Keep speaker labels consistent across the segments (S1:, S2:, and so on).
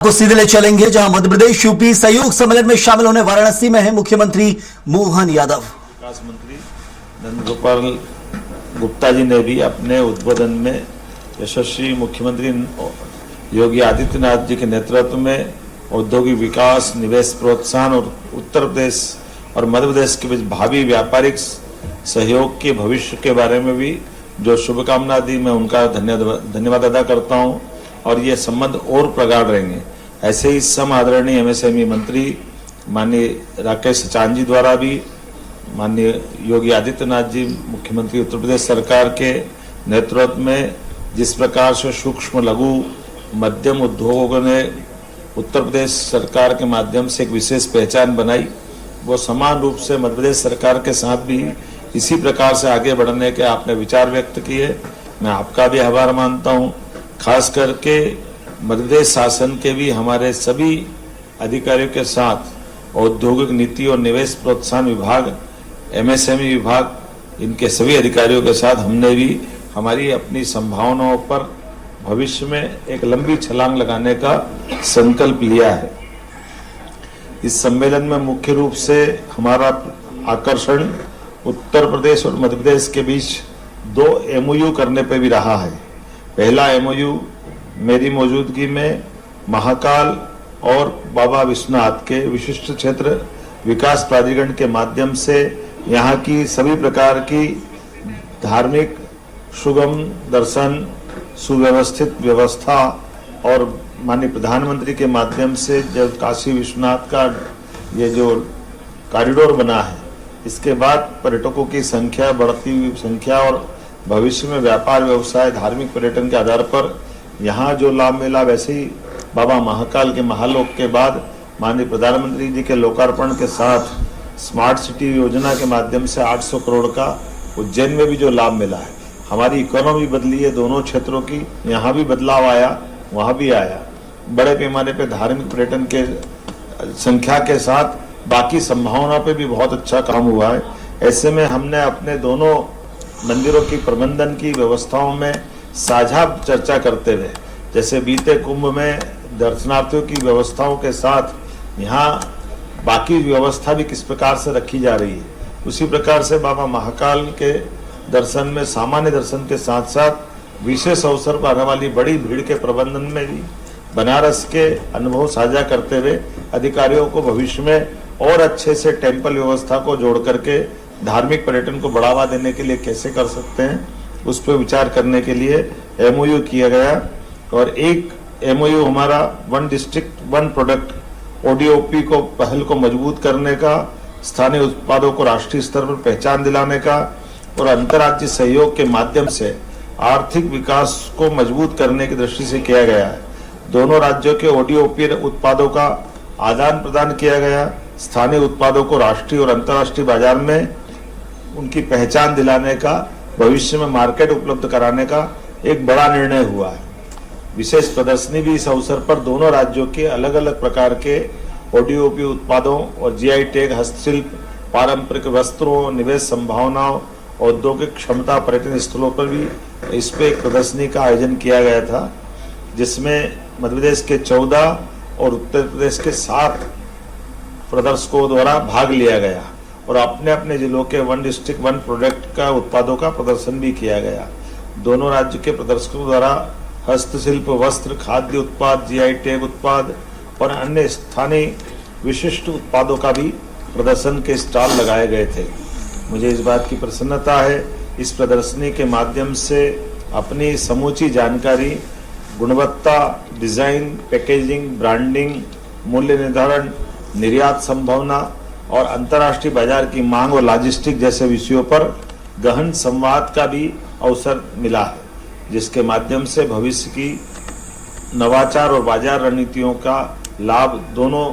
S1: को सीधे ले चलेंगे जहां मध्य प्रदेश यूपी सहयोग सम्मेलन में शामिल होने वाराणसी में है मुख्यमंत्री मोहन यादव।
S2: विकास मंत्री नंद गोपाल गुप्ता जी ने भी अपने उद्बोधन में यशस्वी मुख्यमंत्री योगी आदित्यनाथ जी के नेतृत्व में औद्योगिक विकास, निवेश प्रोत्साहन और उत्तर प्रदेश और मध्य प्रदेश के बीच भावी व्यापारिक सहयोग के भविष्य के बारे में भी जो शुभकामना दी, मैं उनका धन्यवाद अदा करता हूं और ये संबंध और प्रगाढ़ रहेंगे। ऐसे ही सम आदरणीय एमएसएमई मंत्री माननीय राकेश चांद जी द्वारा भी माननीय योगी आदित्यनाथ जी मुख्यमंत्री उत्तर प्रदेश सरकार के नेतृत्व में जिस प्रकार से सूक्ष्म लघु मध्यम उद्योगों ने उत्तर प्रदेश सरकार के माध्यम से एक विशेष पहचान बनाई, वो समान रूप से मध्य प्रदेश सरकार के साथ भी इसी प्रकार से आगे बढ़ने के आपने विचार व्यक्त किए। मैं आपका भी आभार मानता हूँ। खास करके मध्य प्रदेश शासन के भी हमारे सभी अधिकारियों के साथ औद्योगिक नीति और निवेश प्रोत्साहन विभाग, एमएसएमई विभाग, इनके सभी अधिकारियों के साथ हमने भी हमारी अपनी संभावनाओं पर भविष्य में एक लंबी छलांग लगाने का संकल्प लिया है। इस सम्मेलन में मुख्य रूप से हमारा आकर्षण उत्तर प्रदेश और मध्य प्रदेश के बीच 2 एमओयू करने पे भी रहा है। पहला एमओयू मेरी मौजूदगी में महाकाल और बाबा विश्वनाथ के विशिष्ट क्षेत्र विकास प्राधिकरण के माध्यम से यहाँ की सभी प्रकार की धार्मिक सुगम दर्शन, सुव्यवस्थित व्यवस्था और माननीय प्रधानमंत्री के माध्यम से जब काशी विश्वनाथ का ये जो कॉरिडोर बना है, इसके बाद पर्यटकों की संख्या, बढ़ती हुई संख्या और भविष्य में व्यापार व्यवसाय धार्मिक पर्यटन के आधार पर यहाँ जो लाभ मिला, वैसे ही बाबा महाकाल के महालोक के बाद माननीय प्रधानमंत्री जी के लोकार्पण के साथ स्मार्ट सिटी योजना के माध्यम से 800 करोड़ का उज्जैन में भी जो लाभ मिला है, हमारी इकोनॉमी बदली है दोनों क्षेत्रों की। यहाँ भी बदलाव आया, वहाँ भी आया। बड़े पैमाने पे धार्मिक पर्यटन के संख्या के साथ बाकी संभावना पे भी बहुत अच्छा काम हुआ है। ऐसे में हमने अपने दोनों मंदिरों की प्रबंधन की व्यवस्थाओं में साझा चर्चा करते हुए, जैसे बीते कुंभ में दर्शनार्थियों की व्यवस्थाओं के साथ यहाँ बाकी व्यवस्था भी किस प्रकार से रखी जा रही है, उसी प्रकार से बाबा महाकाल के दर्शन में सामान्य दर्शन के साथ साथ विशेष अवसर पर आने वाली बड़ी भीड़ के प्रबंधन में भी बनारस के अनुभव साझा करते हुए अधिकारियों को भविष्य में और अच्छे से टेम्पल व्यवस्था को जोड़ करके धार्मिक पर्यटन को बढ़ावा देने के लिए कैसे कर सकते हैं, उस पर विचार करने के लिए एमओयू किया गया। और एक एमओयू हमारा 1 डिस्ट्रिक्ट 1 प्रोडक्ट ओडीओपी को पहल को मजबूत करने का, स्थानीय उत्पादों को राष्ट्रीय स्तर पर पहचान दिलाने का और अंतर्राज्यीय सहयोग के माध्यम से आर्थिक विकास को मजबूत करने की दृष्टि से किया गया है। दोनों राज्यों के ओडीओपी उत्पादों का आदान प्रदान किया गया, स्थानीय उत्पादों को राष्ट्रीय और अंतर्राष्ट्रीय बाजार में उनकी पहचान दिलाने का, भविष्य में मार्केट उपलब्ध कराने का एक बड़ा निर्णय हुआ है। विशेष प्रदर्शनी भी इस अवसर पर दोनों राज्यों के अलग अलग प्रकार के ओडीओपी उत्पादों और जीआई टैग, हस्तशिल्प, पारंपरिक वस्त्रों, निवेश संभावनाओं, औद्योगिक क्षमता, पर्यटन स्थलों पर भी इस पे एक प्रदर्शनी का आयोजन किया गया था, जिसमें मध्य प्रदेश के 14 और उत्तर प्रदेश के 7 प्रदर्शकों द्वारा भाग लिया गया और अपने अपने जिलों के 1 डिस्ट्रिक्ट 1 प्रोडक्ट का उत्पादों का प्रदर्शन भी किया गया। दोनों राज्य के प्रदर्शकों द्वारा हस्तशिल्प, वस्त्र, खाद्य उत्पाद, जीआई टैग उत्पाद और अन्य स्थानीय विशिष्ट उत्पादों का भी प्रदर्शन के स्टॉल लगाए गए थे। मुझे इस बात की प्रसन्नता है, इस प्रदर्शनी के माध्यम से अपनी समूची जानकारी, गुणवत्ता, डिजाइन, पैकेजिंग, ब्रांडिंग, मूल्य निर्धारण, निर्यात संभावना और अंतर्राष्ट्रीय बाजार की मांग और लॉजिस्टिक जैसे विषयों पर गहन संवाद का भी अवसर मिला है, जिसके माध्यम से भविष्य की नवाचार और बाजार रणनीतियों का लाभ दोनों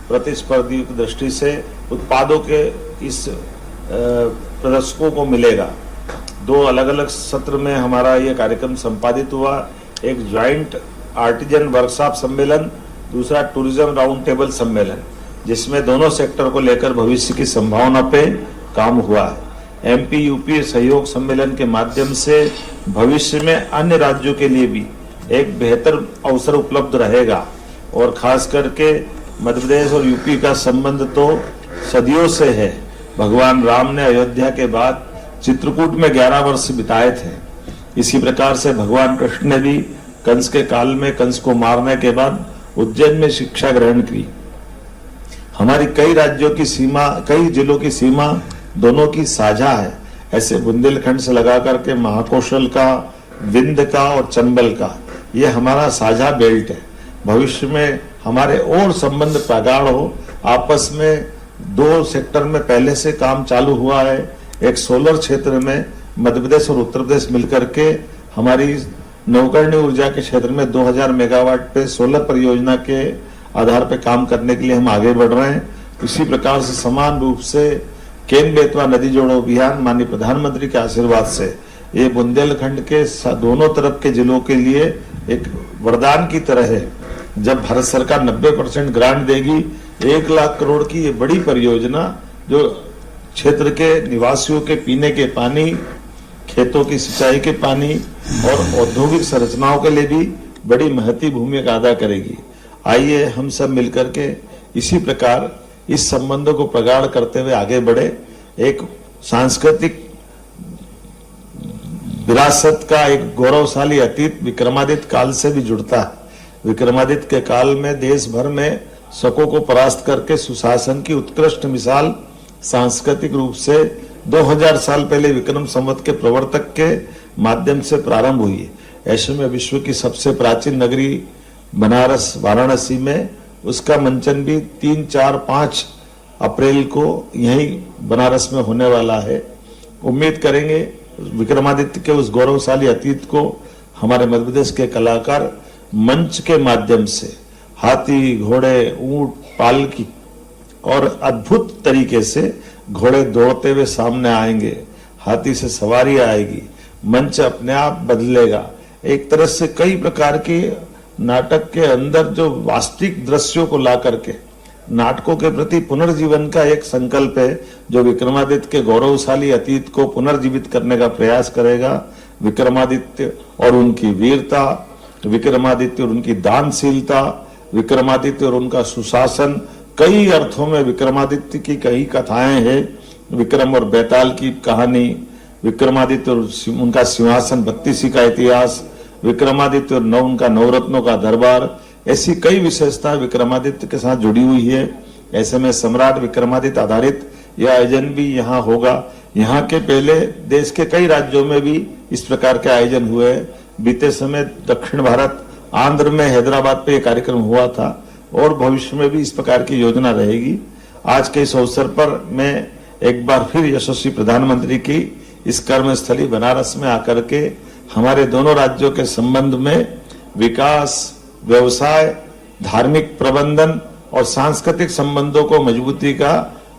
S2: प्रतिस्पर्धी की दृष्टि से उत्पादों के इस प्रदर्शकों को मिलेगा। 2 अलग अलग सत्र में हमारा ये कार्यक्रम संपादित हुआ। एक ज्वाइंट आर्टिजन वर्कशॉप सम्मेलन, दूसरा टूरिज्म राउंड टेबल सम्मेलन, जिसमें दोनों सेक्टर को लेकर भविष्य की संभावना पे काम हुआ है। एमपी यूपी सहयोग सम्मेलन के माध्यम से भविष्य में अन्य राज्यों के लिए भी एक बेहतर अवसर उपलब्ध रहेगा। और खास करके मध्य प्रदेश और यूपी का संबंध तो सदियों से है। भगवान राम ने अयोध्या के बाद चित्रकूट में 11 वर्ष बिताए थे। इसी प्रकार से भगवान कृष्ण ने भी कंस के काल में कंस को मारने के बाद उज्जैन में शिक्षा ग्रहण की। हमारी कई राज्यों की सीमा, कई जिलों की सीमा दोनों की साझा है। ऐसे बुंदेलखंड से लगा करके महाकौशल का, विंध्य का और चंबल का, ये हमारा साझा बेल्ट है। भविष्य में हमारे और संबंध प्रगाढ़ हो। आपस में 2 सेक्टर में पहले से काम चालू हुआ है। एक सोलर क्षेत्र में मध्य प्रदेश और उत्तर प्रदेश मिलकर के हमारी नवकरणीय ऊर्जा के क्षेत्र में 2000 मेगावाट पे सोलर परियोजना के आधार पे काम करने के लिए हम आगे बढ़ रहे हैं। इसी प्रकार से समान रूप से केन बेतवा नदी जोड़ो अभियान माननीय प्रधानमंत्री के आशीर्वाद से ये बुंदेलखंड के दोनों तरफ के जिलों के लिए एक वरदान की तरह है। जब भारत सरकार 90% ग्रांट देगी, 1 लाख करोड़ की ये बड़ी परियोजना जो क्षेत्र के निवासियों के पीने के पानी, खेतों की सिंचाई के पानी और औद्योगिक संरचनाओं के लिए भी बड़ी महत्वपूर्ण भूमिका अदा करेगी। आइए हम सब मिलकर के इसी प्रकार इस संबंधों को प्रगाढ़ करते हुए आगे बढ़े। एक सांस्कृतिक विरासत का एक गौरवशाली अतीत विक्रमादित्य काल से भी जुड़ता है। विक्रमादित्य के काल में देश भर में शकों को परास्त करके सुशासन की उत्कृष्ट मिसाल सांस्कृतिक रूप से 2000 साल पहले विक्रम संवत के प्रवर्तक के माध्यम से प्रारंभ हुई है। ऐसे में विश्व की सबसे प्राचीन नगरी बनारस, वाराणसी में उसका मंचन भी 3, 4, 5 अप्रैल को यही बनारस में होने वाला है। उम्मीद करेंगे विक्रमादित्य के उस गौरवशाली अतीत को हमारे मध्य प्रदेश के कलाकार मंच के माध्यम से हाथी, घोड़े, ऊंट, पालकी और अद्भुत तरीके से घोड़े दौड़ते हुए सामने आएंगे, हाथी से सवारी आएगी, मंच अपने आप बदलेगा। एक तरह से कई प्रकार के नाटक के अंदर जो वास्तविक दृश्यों को ला करके नाटकों के प्रति पुनर्जीवन का एक संकल्प है जो विक्रमादित्य के गौरवशाली अतीत को पुनर्जीवित करने का प्रयास करेगा। विक्रमादित्य और उनकी वीरता, विक्रमादित्य और उनकी दानशीलता, विक्रमादित्य और उनका सुशासन, कई अर्थों में विक्रमादित्य की कई कथाएं हैं। विक्रम और बैताल की कहानी, विक्रमादित्य और उनका सिंहासन बत्तीसी का इतिहास, विक्रमादित्य और उनका नवरत्नों का दरबार, ऐसी कई विशेषताएं विक्रमादित्य के साथ जुड़ी हुई है। ऐसे में सम्राट विक्रमादित्य आधारित यह आयोजन भी यहाँ होगा। यहाँ के पहले देश के कई राज्यों में भी इस प्रकार के आयोजन हुए। बीते समय दक्षिण भारत, आंध्र में हैदराबाद पे कार्यक्रम हुआ था और भविष्य में भी इस प्रकार की योजना रहेगी। आज के इस अवसर पर मैं एक बार फिर यशस्वी प्रधानमंत्री की इस कर्मस्थली बनारस में आकर के हमारे दोनों राज्यों के संबंध में विकास, व्यवसाय, धार्मिक प्रबंधन और सांस्कृतिक संबंधों को मजबूती का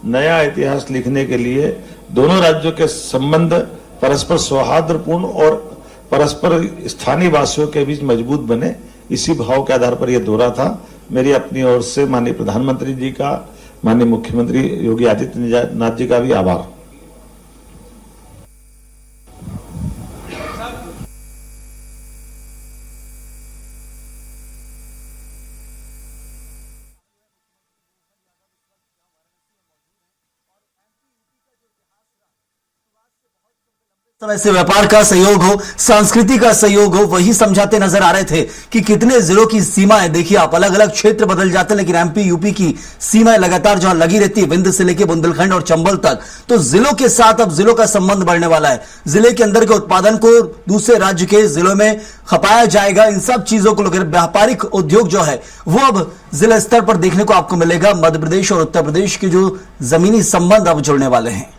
S2: नया इतिहास लिखने के लिए दोनों राज्यों के संबंध परस्पर सौहार्दपूर्ण और परस्पर स्थानीय वासियों के बीच मजबूत बने, इसी भाव के आधार पर यह दौरा था। मेरी अपनी ओर से माननीय प्रधानमंत्री जी का, माननीय मुख्यमंत्री योगी आदित्यनाथ जी का भी आभार।
S1: समय से व्यापार का सहयोग हो, संस्कृति का सहयोग हो, वही समझाते नजर आ रहे थे कि कितने जिलों की सीमाएं देखिए आप, अलग अलग क्षेत्र बदल जाते हैं लेकिन एमपी यूपी की सीमाएं लगातार जहां लगी रहती है, विंध्य से लेकर बुंदेलखंड और चंबल तक, तो जिलों के साथ अब जिलों का संबंध बढ़ने वाला है। जिले के अंदर के उत्पादन को दूसरे राज्य के जिलों में खपाया जाएगा। इन सब चीजों को लेकर व्यापारिक उद्योग जो है वो अब जिला स्तर पर देखने को आपको मिलेगा। मध्य प्रदेश और उत्तर प्रदेश के जो जमीनी संबंध अब जुड़ने वाले हैं।